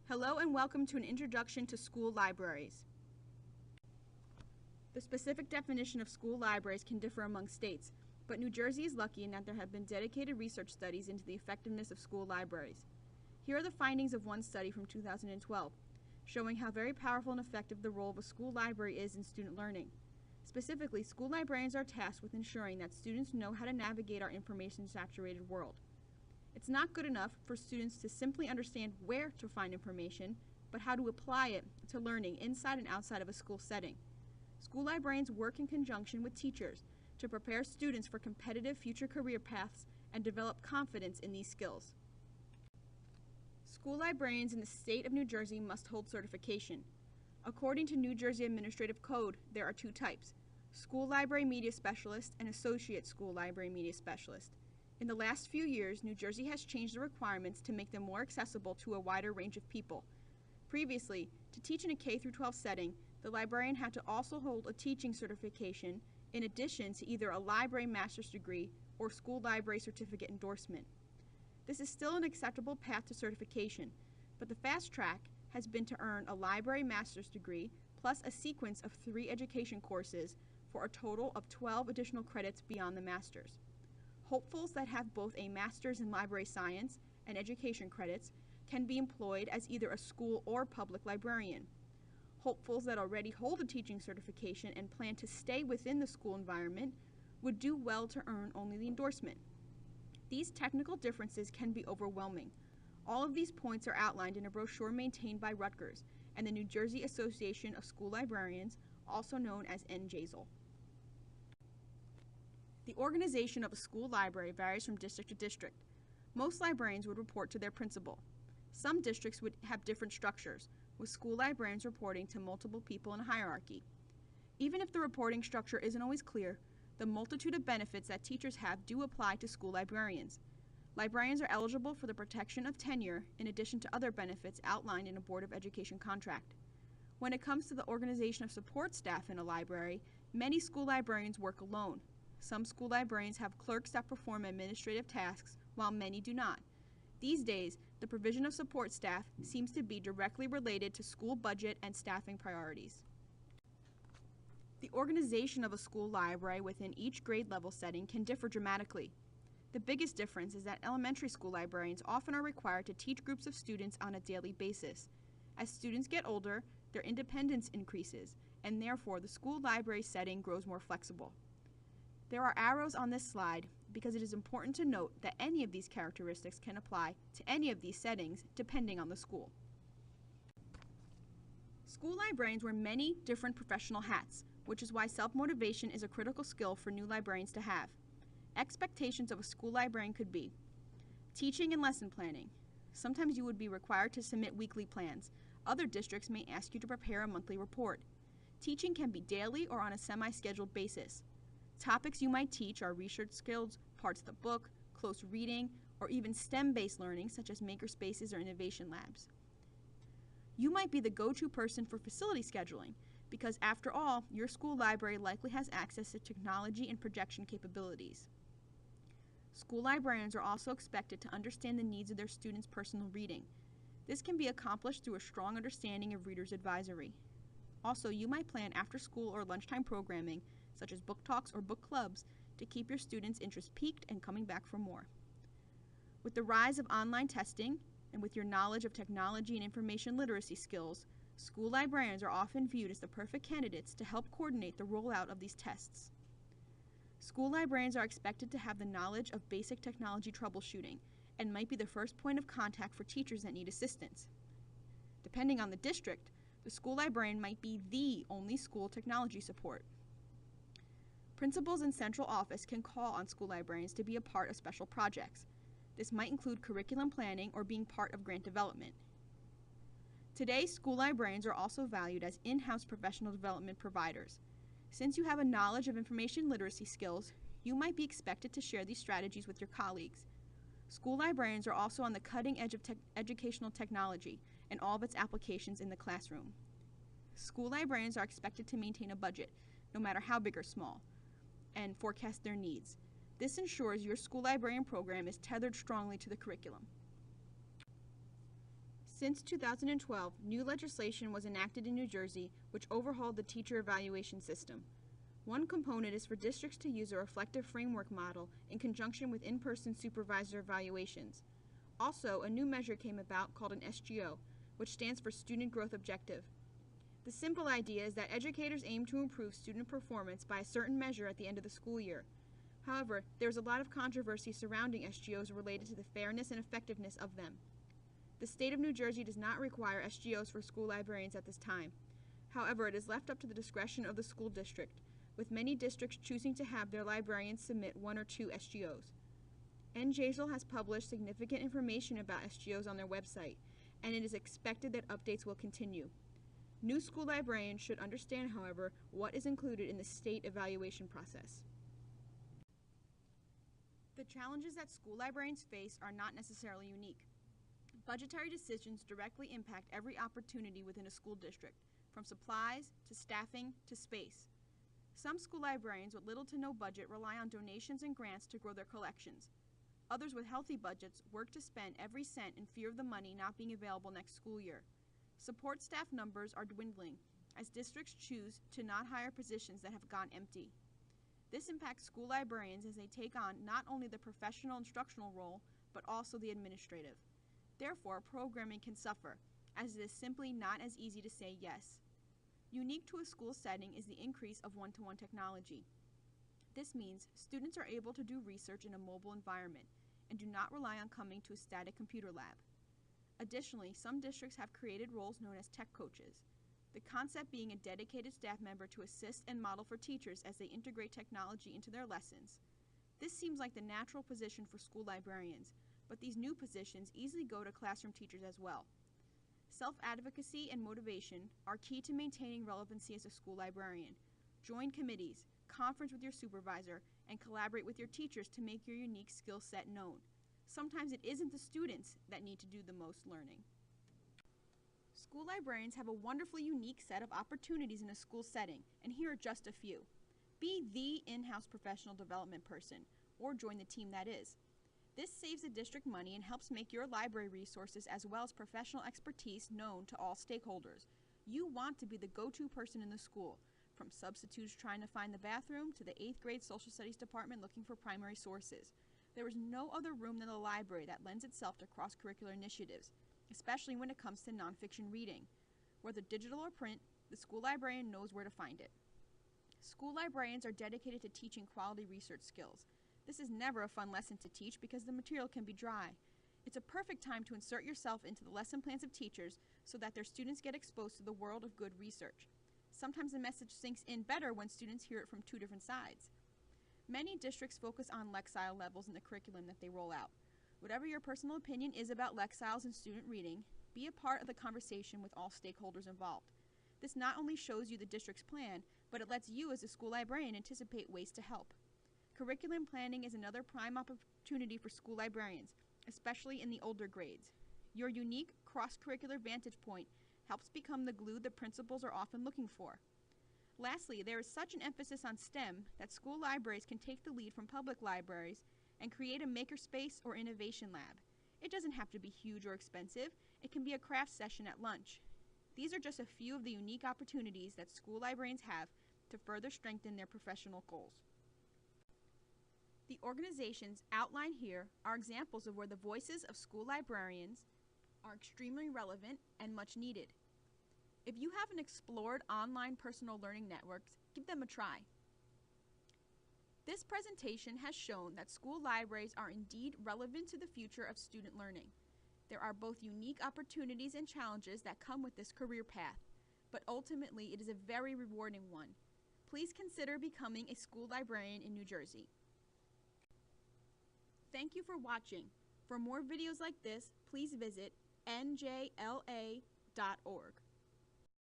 Hello and welcome to an introduction to school libraries. The specific definition of school libraries can differ among states, but New Jersey is lucky in that there have been dedicated research studies into the effectiveness of school libraries. Here are the findings of one study from 2012, showing how very powerful and effective the role of a school library is in student learning. Specifically, school librarians are tasked with ensuring that students know how to navigate our information-saturated world. It's not good enough for students to simply understand where to find information, but how to apply it to learning inside and outside of a school setting. School librarians work in conjunction with teachers to prepare students for competitive future career paths and develop confidence in these skills. School librarians in the state of New Jersey must hold certification. According to New Jersey Administrative Code, there are two types: School Library Media Specialist and Associate School Library Media Specialist. In the last few years, New Jersey has changed the requirements to make them more accessible to a wider range of people. Previously, to teach in a K-12 setting, the librarian had to also hold a teaching certification in addition to either a library master's degree or school library certificate endorsement. This is still an acceptable path to certification, but the fast track has been to earn a library master's degree plus a sequence of 3 education courses for a total of 12 additional credits beyond the master's. Hopefuls that have both a master's in library science and education credits can be employed as either a school or public librarian. Hopefuls that already hold a teaching certification and plan to stay within the school environment would do well to earn only the endorsement. These technical differences can be overwhelming. All of these points are outlined in a brochure maintained by Rutgers and the New Jersey Association of School Librarians, also known as NJLA. The organization of a school library varies from district to district. Most librarians would report to their principal. Some districts would have different structures, with school librarians reporting to multiple people in a hierarchy. Even if the reporting structure isn't always clear, the multitude of benefits that teachers have do apply to school librarians. Librarians are eligible for the protection of tenure in addition to other benefits outlined in a Board of Education contract. When it comes to the organization of support staff in a library, many school librarians work alone. Some school librarians have clerks that perform administrative tasks, while many do not. These days, the provision of support staff seems to be directly related to school budget and staffing priorities. The organization of a school library within each grade level setting can differ dramatically. The biggest difference is that elementary school librarians often are required to teach groups of students on a daily basis. As students get older, their independence increases, and therefore the school library setting grows more flexible. There are arrows on this slide because it is important to note that any of these characteristics can apply to any of these settings depending on the school. School librarians wear many different professional hats, which is why self-motivation is a critical skill for new librarians to have. Expectations of a school librarian could be teaching and lesson planning. Sometimes you would be required to submit weekly plans. Other districts may ask you to prepare a monthly report. Teaching can be daily or on a semi-scheduled basis. Topics you might teach are research skills, parts of the book, close reading, or even STEM-based learning such as makerspaces or innovation labs. You might be the go-to person for facility scheduling because, after all, your school library likely has access to technology and projection capabilities. School librarians are also expected to understand the needs of their students' personal reading. This can be accomplished through a strong understanding of reader's advisory. Also, you might plan after-school or lunchtime programming such as book talks or book clubs, to keep your students' interest piqued and coming back for more. With the rise of online testing, and with your knowledge of technology and information literacy skills, school librarians are often viewed as the perfect candidates to help coordinate the rollout of these tests. School librarians are expected to have the knowledge of basic technology troubleshooting, and might be the first point of contact for teachers that need assistance. Depending on the district, the school librarian might be the only school technology support. Principals in central office can call on school librarians to be a part of special projects. This might include curriculum planning or being part of grant development. Today, school librarians are also valued as in-house professional development providers. Since you have a knowledge of information literacy skills, you might be expected to share these strategies with your colleagues. School librarians are also on the cutting edge of educational technology and all of its applications in the classroom. School librarians are expected to maintain a budget, no matter how big or small, and forecast their needs. This ensures your school librarian program is tethered strongly to the curriculum. Since 2012, new legislation was enacted in New Jersey which overhauled the teacher evaluation system. One component is for districts to use a reflective framework model in conjunction with in-person supervisor evaluations. Also, a new measure came about called an SGO, which stands for Student Growth Objective. The simple idea is that educators aim to improve student performance by a certain measure at the end of the school year. However, there is a lot of controversy surrounding SGOs related to the fairness and effectiveness of them. The state of New Jersey does not require SGOs for school librarians at this time. However, it is left up to the discretion of the school district, with many districts choosing to have their librarians submit 1 or 2 SGOs. NJLA has published significant information about SGOs on their website, and it is expected that updates will continue. New school librarians should understand, however, what is included in the state evaluation process. The challenges that school librarians face are not necessarily unique. Budgetary decisions directly impact every opportunity within a school district, from supplies to staffing to space. Some school librarians with little to no budget rely on donations and grants to grow their collections. Others with healthy budgets work to spend every cent in fear of the money not being available next school year. Support staff numbers are dwindling as districts choose to not hire positions that have gone empty. This impacts school librarians as they take on not only the professional instructional role, but also the administrative. Therefore, programming can suffer, as it is simply not as easy to say yes. Unique to a school setting is the increase of one-to-one technology. This means students are able to do research in a mobile environment and do not rely on coming to a static computer lab. Additionally, some districts have created roles known as tech coaches, the concept being a dedicated staff member to assist and model for teachers as they integrate technology into their lessons. This seems like the natural position for school librarians, but these new positions easily go to classroom teachers as well. Self-advocacy and motivation are key to maintaining relevancy as a school librarian. Join committees, conference with your supervisor, and collaborate with your teachers to make your unique skill set known. Sometimes it isn't the students that need to do the most learning. School librarians have a wonderfully unique set of opportunities in a school setting, and here are just a few. Be the in-house professional development person, or join the team that is. This saves the district money and helps make your library resources as well as professional expertise known to all stakeholders. You want to be the go-to person in the school, from substitutes trying to find the bathroom to the 8th grade social studies department looking for primary sources. There is no other room than the library that lends itself to cross-curricular initiatives, especially when it comes to nonfiction reading. Whether digital or print, the school librarian knows where to find it. School librarians are dedicated to teaching quality research skills. This is never a fun lesson to teach because the material can be dry. It's a perfect time to insert yourself into the lesson plans of teachers so that their students get exposed to the world of good research. Sometimes the message sinks in better when students hear it from 2 different sides. Many districts focus on Lexile levels in the curriculum that they roll out. Whatever your personal opinion is about Lexiles and student reading, be a part of the conversation with all stakeholders involved. This not only shows you the district's plan, but it lets you as a school librarian anticipate ways to help. Curriculum planning is another prime opportunity for school librarians, especially in the older grades. Your unique cross-curricular vantage point helps become the glue that principals are often looking for. Lastly, there is such an emphasis on STEM that school libraries can take the lead from public libraries and create a makerspace or innovation lab. It doesn't have to be huge or expensive. It can be a craft session at lunch. These are just a few of the unique opportunities that school librarians have to further strengthen their professional goals. The organizations outlined here are examples of where the voices of school librarians are extremely relevant and much needed. If you haven't explored online personal learning networks, give them a try. This presentation has shown that school libraries are indeed relevant to the future of student learning. There are both unique opportunities and challenges that come with this career path, but ultimately it is a very rewarding one. Please consider becoming a school librarian in New Jersey. Thank you for watching. For more videos like this, please visit njla.org.